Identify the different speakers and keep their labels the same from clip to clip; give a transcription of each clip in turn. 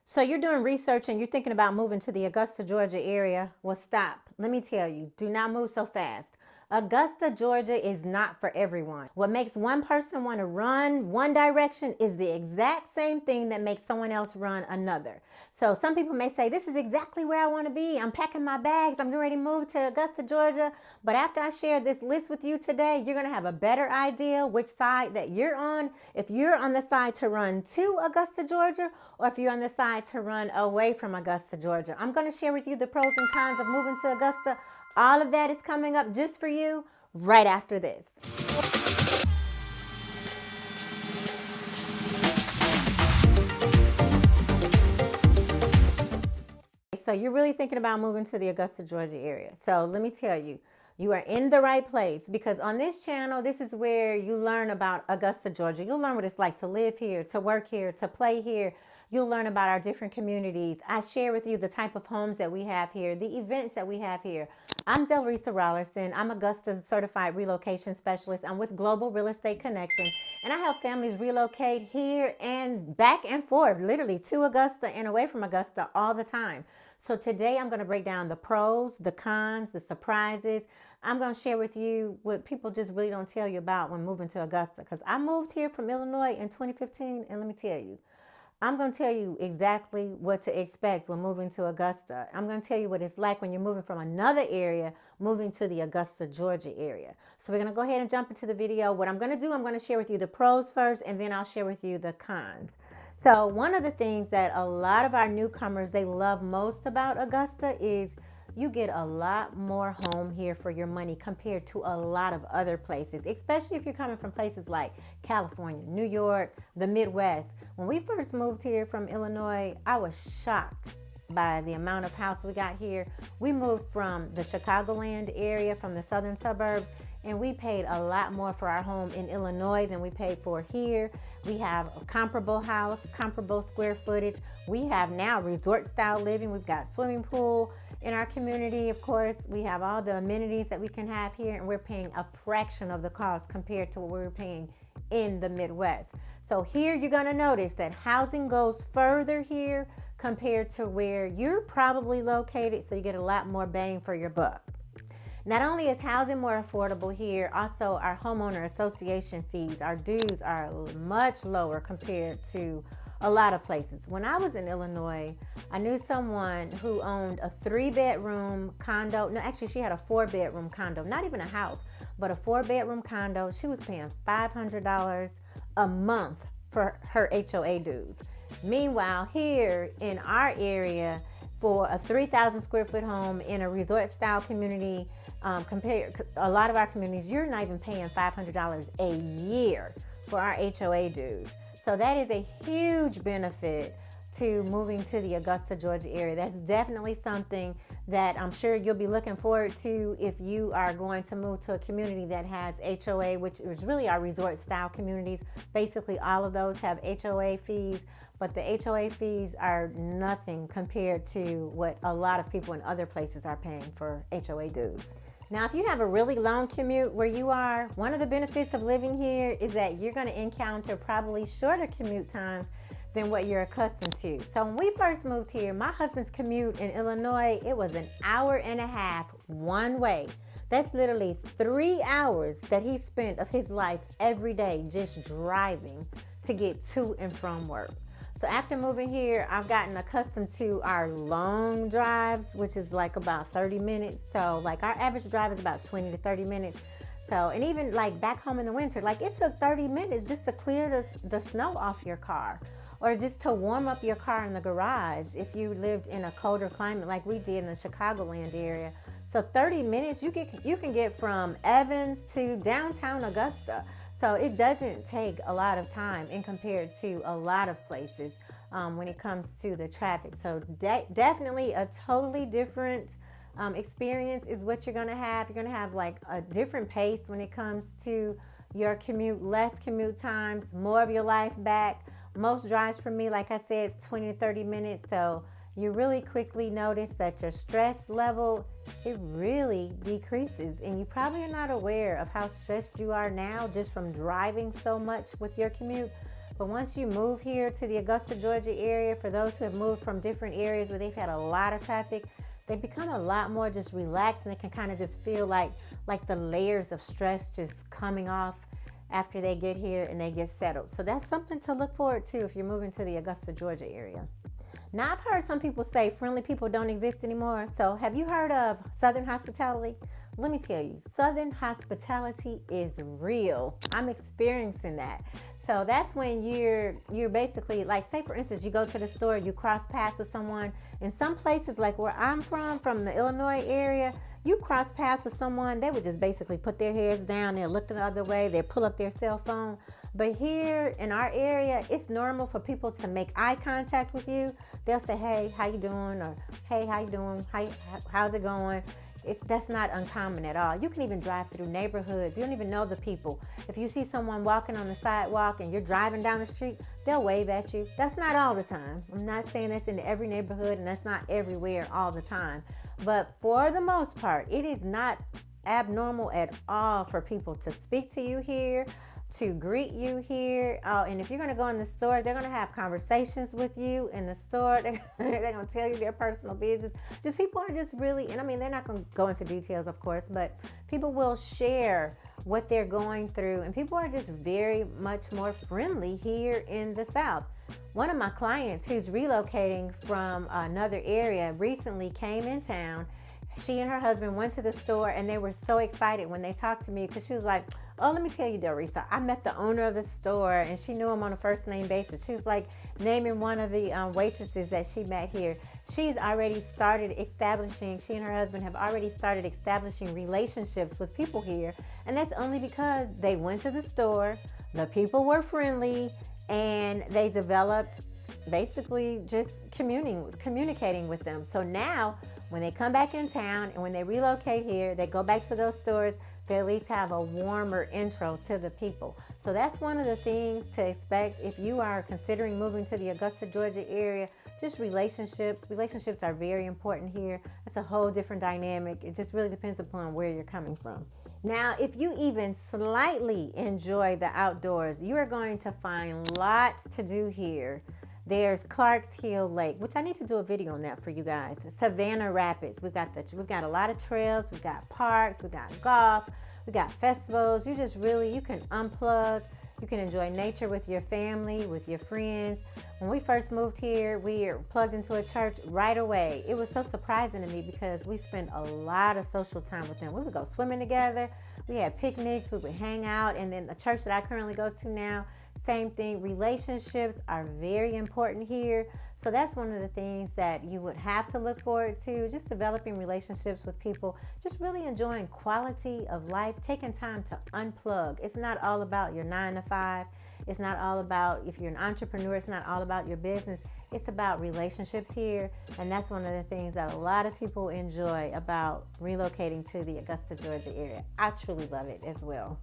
Speaker 1: So you're doing research and you're thinking about moving to the Augusta, Georgia area. Well, stop. Let me tell you, do not move so fast. Augusta, Georgia is not for everyone. What makes one person want to run one direction is the exact same thing that makes someone else run another. So some people may say, this is exactly where I want to be. I'm packing my bags. I'm getting ready to move to Augusta, Georgia. But after I share this list with you today, you're going to have a better idea which side that you're on. If you're on the side to run to Augusta, Georgia, or if you're on the side to run away from Augusta, Georgia. I'm going to share with you the pros and cons of moving to Augusta. All of that is coming up just for you right after this. So you're really thinking about moving to the Augusta, Georgia area. So let me tell you, you are in the right place, because on this channel, this is where you learn about Augusta, Georgia. You'll learn what it's like to live here, to work here, to play here. You'll learn about our different communities. I share with you the type of homes that we have here, the events that we have here. I'm Delretha Rollerson. I'm Augusta's certified relocation specialist. I'm with Global Real Estate Connection, and I help families relocate here and back and forth, literally to Augusta and away from Augusta all the time. So today I'm going to break down the pros, the cons, the surprises. I'm going to share with you what people just really don't tell you about when moving to Augusta, because I moved here from Illinois in 2015, and let me tell you, I'm going to tell you exactly what to expect when moving to Augusta. I'm going to tell you what it's like when you're moving from another area, moving to the Augusta, Georgia area. So we're going to go ahead and jump into the video. What I'm going to do, I'm going to share with you the pros first, and then I'll share with you the cons. So one of the things that a lot of our newcomers, they love most about Augusta is you get a lot more home here for your money compared to a lot of other places, especially if you're coming from places like California, New York, the Midwest. When we first moved here from Illinois, I was shocked by the amount of house we got here. We moved from the Chicagoland area, from the southern suburbs, and we paid a lot more for our home in Illinois than we paid for here. We have a comparable house, comparable square footage. We have now resort style living. We've got swimming pool in our community. Of course, we have all the amenities that we can have here, and we're paying a fraction of the cost compared to what we were paying in the Midwest. So here you're going to notice that housing goes further here compared to where you're probably located, so you get a lot more bang for your buck. Not only is housing more affordable here, also our homeowner association fees, our dues are much lower compared to a lot of places. When I was in Illinois, I knew someone who owned a 3-bedroom condo. No, actually she had a 4-bedroom condo, not even a house, but a 4-bedroom condo. She was paying $500 a month for her HOA dues. Meanwhile, here in our area, for a 3,000 square foot home in a resort style community, compared a lot of our communities, you're not even paying $500 a year for our HOA dues. So that is a huge benefit to moving to the Augusta, Georgia area. That's definitely something that I'm sure you'll be looking forward to if you are going to move to a community that has HOA, which is really our resort style communities. Basically, all of those have HOA fees, but the HOA fees are nothing compared to what a lot of people in other places are paying for HOA dues. Now, if you have a really long commute where you are, one of the benefits of living here is that you're going to encounter probably shorter commute times than what you're accustomed to. So when we first moved here, my husband's commute in Illinois, it was an hour and a half one way. That's literally 3 hours that he spent of his life every day just driving to get to and from work. So after moving here, I've gotten accustomed to our long drives, which is like about 30 minutes. So like our average drive is about 20 to 30 minutes. So, and even like back home in the winter, like it took 30 minutes just to clear the snow off your car, or just to warm up your car in the garage if you lived in a colder climate like we did in the Chicagoland area. So 30 minutes, you can get from Evans to downtown Augusta. So it doesn't take a lot of time in compared to a lot of places when it comes to the traffic. So definitely a totally different experience is what you're going to have. You're going to have like a different pace when it comes to your commute, less commute times, more of your life back. Most drives for me, like I said, it's 20 to 30 minutes. So you really quickly notice that your stress level, it really decreases. And you probably are not aware of how stressed you are now just from driving so much with your commute. But once you move here to the Augusta, Georgia area, for those who have moved from different areas where they've had a lot of traffic, they become a lot more just relaxed, and they can kind of just feel like the layers of stress just coming off after they get here and they get settled. So that's something to look forward to if you're moving to the Augusta, Georgia area. Now, I've heard some people say friendly people don't exist anymore. So have you heard of Southern hospitality? Let me tell you, Southern hospitality is real. I'm experiencing that. So that's when you're basically, like, say for instance, you go to the store, you cross paths with someone. In some places, like where I'm from the Illinois area, you cross paths with someone, they would just basically put their heads down, they're looking the other way, they pull up their cell phone. But here in our area, it's normal for people to make eye contact with you. They'll say, hey, how you doing? Or hey, how you doing? How's it going? That's not uncommon at all. You can even drive through neighborhoods. You don't even know the people. If you see someone walking on the sidewalk and you're driving down the street, they'll wave at you. That's not all the time. I'm not saying that's in every neighborhood and that's not everywhere all the time. But for the most part, it is not abnormal at all for people to speak to you here, to greet you here. And if you're going to go in the store, they're going to have conversations with you in the store. They're going to tell you their personal business. Just people are just really, and I mean, they're not going to go into details, of course, but people will share what they're going through. And people are just very much more friendly here in the South. One of my clients who's relocating from another area recently came in town. She and her husband went to the store and they were so excited when they talked to me, because she was like, oh, let me tell you, Dorisa, I met the owner of the store, and she knew him on a first name basis. She was like naming one of the waitresses that she met here. She and her husband have already started establishing relationships with people here. And that's only because they went to the store, the people were friendly, and they developed basically just communicating with them. So now when they come back in town and when they relocate here, they go back to those stores, they at least have a warmer intro to the people. So that's one of the things to expect if you are considering moving to the Augusta, Georgia area. Just relationships. Relationships are very important here. That's a whole different dynamic. It just really depends upon where you're coming from. Now, if you even slightly enjoy the outdoors, you are going to find lots to do here. There's Clarks Hill Lake, which I need to do a video on that for you guys. Savannah Rapids. We've got a lot of trails. We've got parks. We've got golf. We got festivals. You can unplug. You can enjoy nature with your family, with your friends. When we first moved here, we were plugged into a church right away. It was so surprising to me because we spent a lot of social time with them. We would go swimming together. We had picnics. We would hang out. And then the church that I currently go to now, same thing. Relationships are very important here. So that's one of the things that you would have to look forward to, just developing relationships with people, just really enjoying quality of life, taking time to unplug. It's not all about your 9 to 5. It's not all about, if you're an entrepreneur, it's not all about your business. It's about relationships here. And that's one of the things that a lot of people enjoy about relocating to the Augusta, Georgia area. I truly love it as well.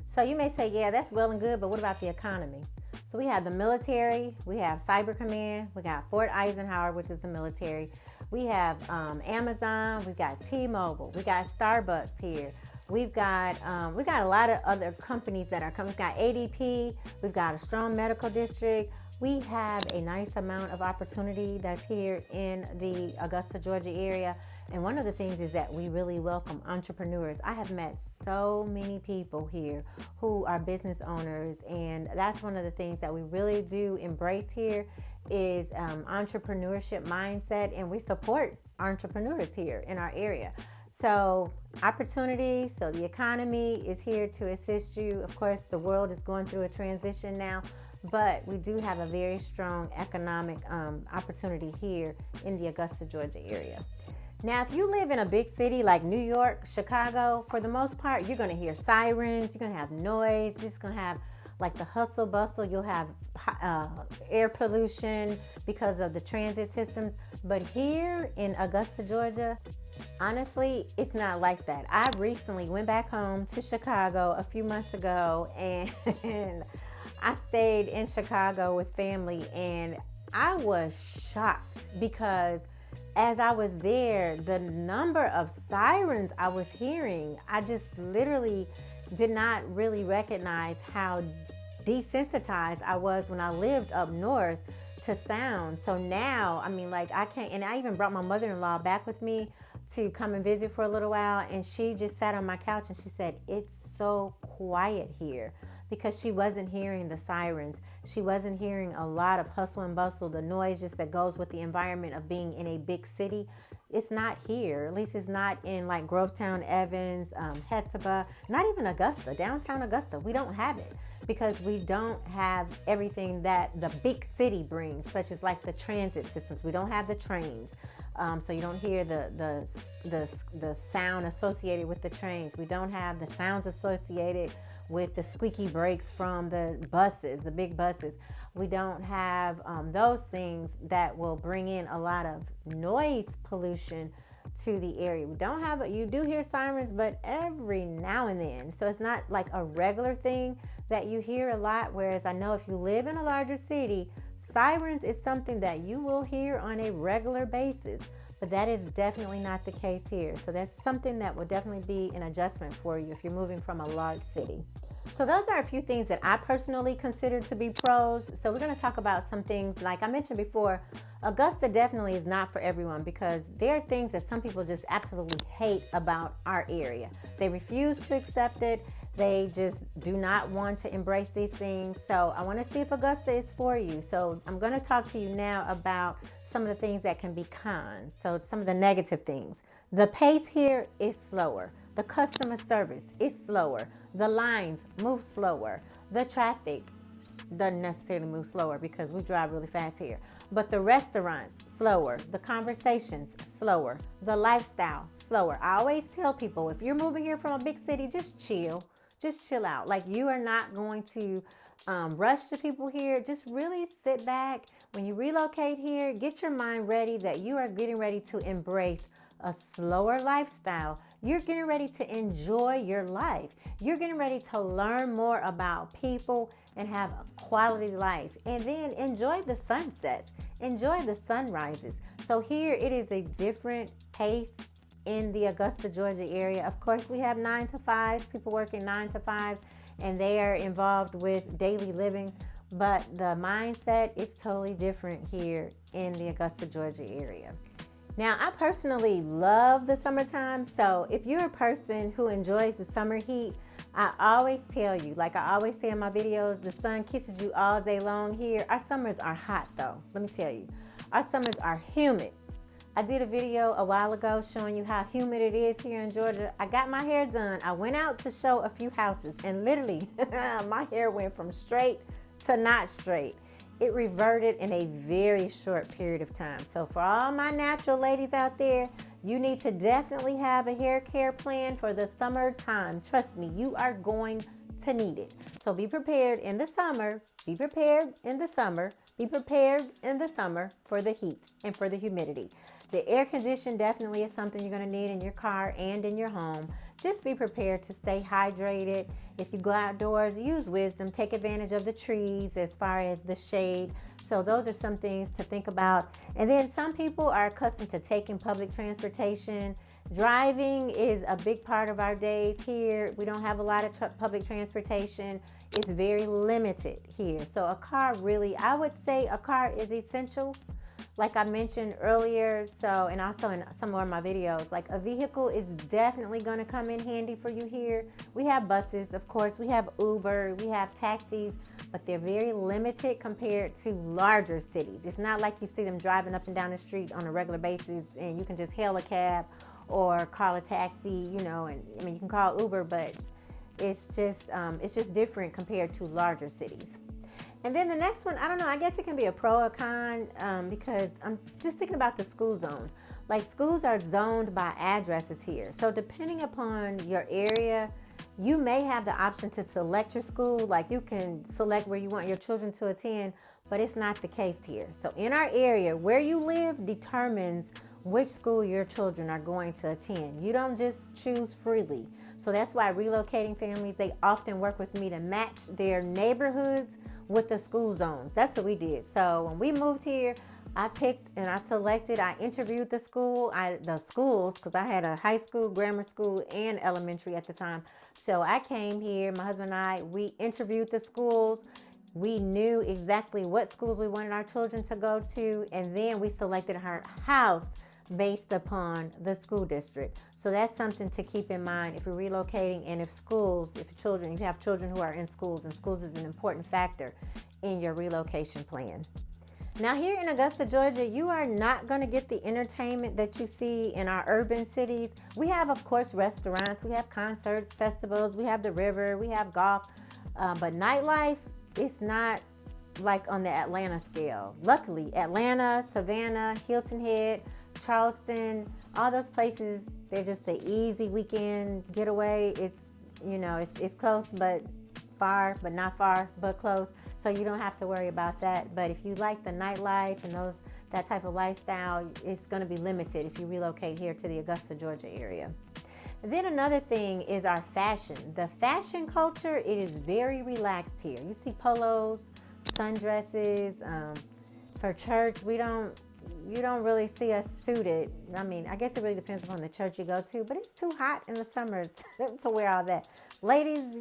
Speaker 1: So you may say, yeah, that's well and good, but what about the economy? So we have the military, we have Cyber Command, we got Fort Eisenhower, which is the military. We have Amazon, we've got T-Mobile, we got Starbucks here. We've got a lot of other companies that are coming. We've got ADP, we've got a strong medical district. We have a nice amount of opportunity that's here in the Augusta, Georgia area. And one of the things is that we really welcome entrepreneurs. I have met so many people here who are business owners, and that's one of the things that we really do embrace here is entrepreneurship mindset, and we support entrepreneurs here in our area. So opportunity, so the economy is here to assist you. Of course, the world is going through a transition now, but we do have a very strong economic opportunity here in the Augusta, Georgia area. Now, if you live in a big city like New York, Chicago, for the most part, you're going to hear sirens, you're going to have noise, you're just going to have like the hustle bustle. You'll have air pollution because of the transit systems. But here in Augusta, Georgia, honestly, it's not like that. I recently went back home to Chicago a few months ago, and I stayed in Chicago with family, and I was shocked because as I was there, the number of sirens I was hearing, I just literally did not really recognize how desensitized I was when I lived up north to sound. So now, I mean, like I can't, and I even brought my mother-in-law back with me to come and visit for a little while, and she just sat on my couch and she said, it's so quiet here, because she wasn't hearing the sirens. She wasn't hearing a lot of hustle and bustle, the noise just that goes with the environment of being in a big city. It's not here. At least it's not in like Grovetown, Evans, Hetzibah, not even Augusta, downtown Augusta. We don't have it because we don't have everything that the big city brings, such as like the transit systems. We don't have the trains. So you don't hear the sound associated with the trains. We don't have the sounds associated with the squeaky brakes from the buses, the big buses. We don't have those things that will bring in a lot of noise pollution to the area. We don't have you do hear sirens, but every now and then. So it's not like a regular thing that you hear a lot. Whereas I know if you live in a larger city, sirens is something that you will hear on a regular basis, but that is definitely not the case here. So that's something that will definitely be an adjustment for you if you're moving from a large city. So those are a few things that I personally consider to be pros. So we're going to talk about some things. Like I mentioned before, Augusta definitely is not for everyone, because there are things that some people just absolutely hate about our area. They refuse to accept it. They just do not want to embrace these things. So I want to see if Augusta is for you. So I'm going to talk to you now about some of the things that can be cons. So some of the negative things. The pace here is slower. The customer service is slower. The lines move slower. The traffic doesn't necessarily move slower because we drive really fast here. But the restaurants, slower. The conversations, slower. The lifestyle, slower. I always tell people, if you're moving here from a big city, just chill. Just chill out. Like, you are not going to rush to people here. Just really sit back. When you relocate here, get your mind ready that you are getting ready to embrace a slower lifestyle. You're getting ready to enjoy your life. You're getting ready to learn more about people and have a quality life. And then enjoy the sunsets. Enjoy the sunrises. So here it is a different pace in the Augusta, Georgia area. Of course, we have 9 to 5s, people working 9 to 5s, and they are involved with daily living. But the mindset is totally different here in the Augusta, Georgia area. Now, I personally love the summertime. So if you're a person who enjoys the summer heat, I always tell you, like I always say in my videos, the sun kisses you all day long here. Our summers are hot though. Let me tell you, our summers are humid. I did a video a while ago showing you how humid it is here in Georgia. I got my hair done. I went out to show a few houses, and literally my hair went from straight to not straight. It reverted in a very short period of time. So for all my natural ladies out there, you need to definitely have a hair care plan for the summertime. Trust me, you are going to need it. So be prepared in the summer. Be prepared in the summer. Be prepared in the summer for the heat and for the humidity. The air condition definitely is something you're going to need in your car and in your home. Just be prepared to stay hydrated. If you go outdoors, use wisdom. Take advantage of the trees as far as the shade. So those are some things to think about. And then some people are accustomed to taking public transportation. Driving is a big part of our days here. We don't have a lot of public transportation. It's very limited here. So a car really, I would say a car is essential. Like I mentioned earlier, so, and also in some more of my videos, like a vehicle is definitely going to come in handy for you here. We have buses, of course, we have Uber, we have taxis, but they're very limited compared to larger cities. It's not like you see them driving up and down the street on a regular basis and you can just hail a cab or call a taxi, you know, and I mean, you can call Uber, but it's just different compared to larger cities. And then the next one, I don't know, I guess it can be a pro or con because I'm just thinking about the school zones. Like, schools are zoned by addresses here. So depending upon your area, you may have the option to select your school. Like, you can select where you want your children to attend, but it's not the case here. So in our area, where you live determines which school your children are going to attend. You don't just choose freely. So that's why relocating families, they often work with me to match their neighborhoods with the school zones. That's what we did. So when we moved here, I picked and I selected, I interviewed the schools, because I had a high school, grammar school, and elementary at the time. So I came here, my husband and I, we interviewed the schools. We knew exactly what schools we wanted our children to go to, and then we selected our house based upon the school district. So that's something to keep in mind if you're relocating, and if you have children who are in schools, and schools is an important factor in your relocation plan. Now here in Augusta, Georgia, you are not going to get the entertainment that you see in our urban cities. We have, of course, restaurants, we have concerts, festivals, we have the river, we have golf, but nightlife, it's not like on the Atlanta scale. Luckily, Atlanta, Savannah, Hilton Head, Charleston, all those places, they're just an easy weekend getaway. It's close, but far, but not far, but close. So you don't have to worry about that. But if you like the nightlife and that type of lifestyle, it's going to be limited if you relocate here to the Augusta, Georgia area. Then another thing is our fashion. The fashion culture, it is very relaxed here. You see polos, sundresses. For church, you don't really see us suited. I mean, I guess it really depends upon the church you go to, but it's too hot in the summer to wear all that. Ladies,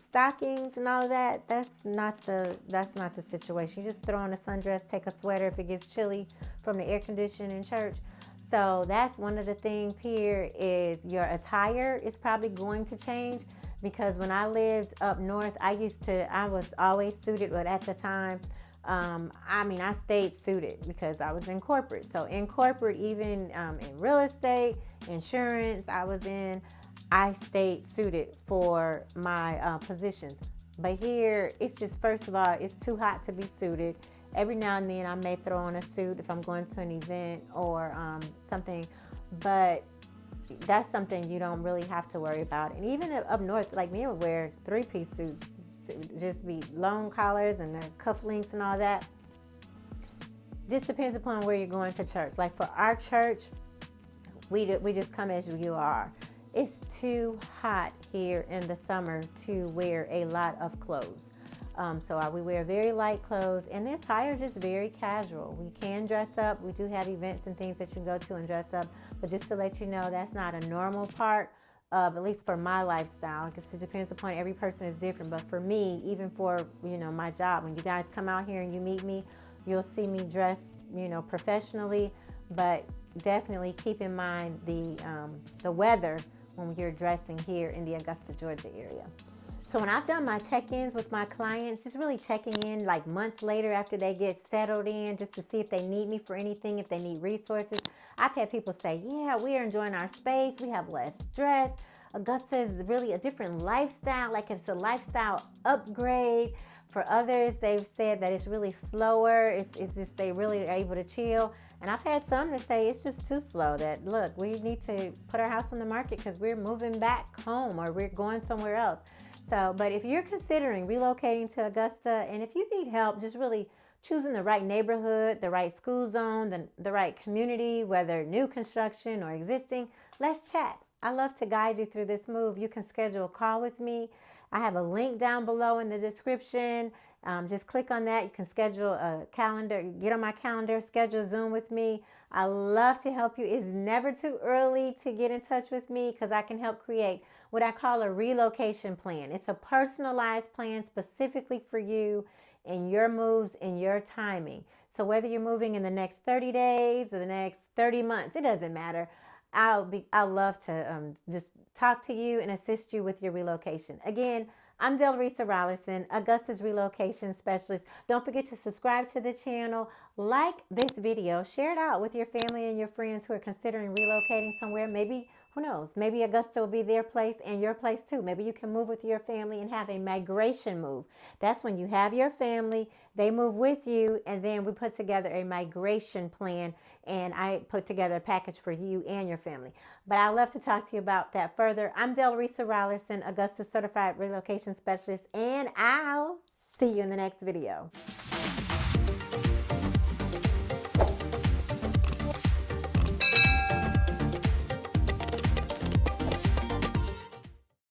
Speaker 1: stockings and all of that, that's not the situation. You just throw on a sundress, take a sweater if it gets chilly from the air conditioning in church. So that's one of the things here, is your attire is probably going to change, because when I lived up north, I was always suited, but at the time, I stayed suited because I was in corporate. So in corporate, even in real estate, insurance, I stayed suited for my positions. But here, it's just, first of all, it's too hot to be suited. Every now and then I may throw on a suit if I'm going to an event or something, but that's something you don't really have to worry about. And even up north, like me, I would wear 3-piece suits, just be long collars and the cufflinks and all that. Just depends upon where you're going to church. Like for our church, we just come as you are. It's too hot here in the summer to wear a lot of clothes. So we wear very light clothes, and the attire is just very casual. We can dress up. We do have events and things that you can go to and dress up, but just to let you know, that's not a normal part of, at least for my lifestyle, because it depends upon, every person is different. But for me, even for, my job, when you guys come out here and you meet me, you'll see me dressed, professionally, but definitely keep in mind the weather when you're dressing here in the Augusta, Georgia area. So when I've done my check-ins with my clients, just really checking in like months later after they get settled in, just to see if they need me for anything, if they need resources. I've had people say, yeah, we are enjoying our space. We have less stress. Augusta is really a different lifestyle, like it's a lifestyle upgrade. For others, they've said that it's really slower. It's just they really are able to chill. And I've had some that say it's just too slow, that look, we need to put our house on the market because we're moving back home or we're going somewhere else. So, but if you're considering relocating to Augusta, and if you need help just really choosing the right neighborhood, the right school zone, the right community, whether new construction or existing, let's chat. I love to guide you through this move. You can schedule a call with me. I have a link down below in the description. Just click on that. You can schedule a calendar, get on my calendar, schedule Zoom with me. I love to help you. It's never too early to get in touch with me because I can help create what I call a relocation plan. It's a personalized plan specifically for you and your moves and your timing. So whether you're moving in the next 30 days or the next 30 months, it doesn't matter. I'll love to just talk to you and assist you with your relocation. Again, I'm Delrisa Rollerson, Augusta's relocation specialist. Don't forget to subscribe to the channel, like this video, share it out with your family and your friends who are considering relocating somewhere. Maybe, who knows, maybe Augusta will be their place and your place too. Maybe you can move with your family and have a migration move. That's when you have your family, they move with you, and then we put together a migration plan, and I put together a package for you and your family. But I'd love to talk to you about that further. I'm Delrisa Rollerson, Augusta Certified Relocation Specialist, and I'll see you in the next video.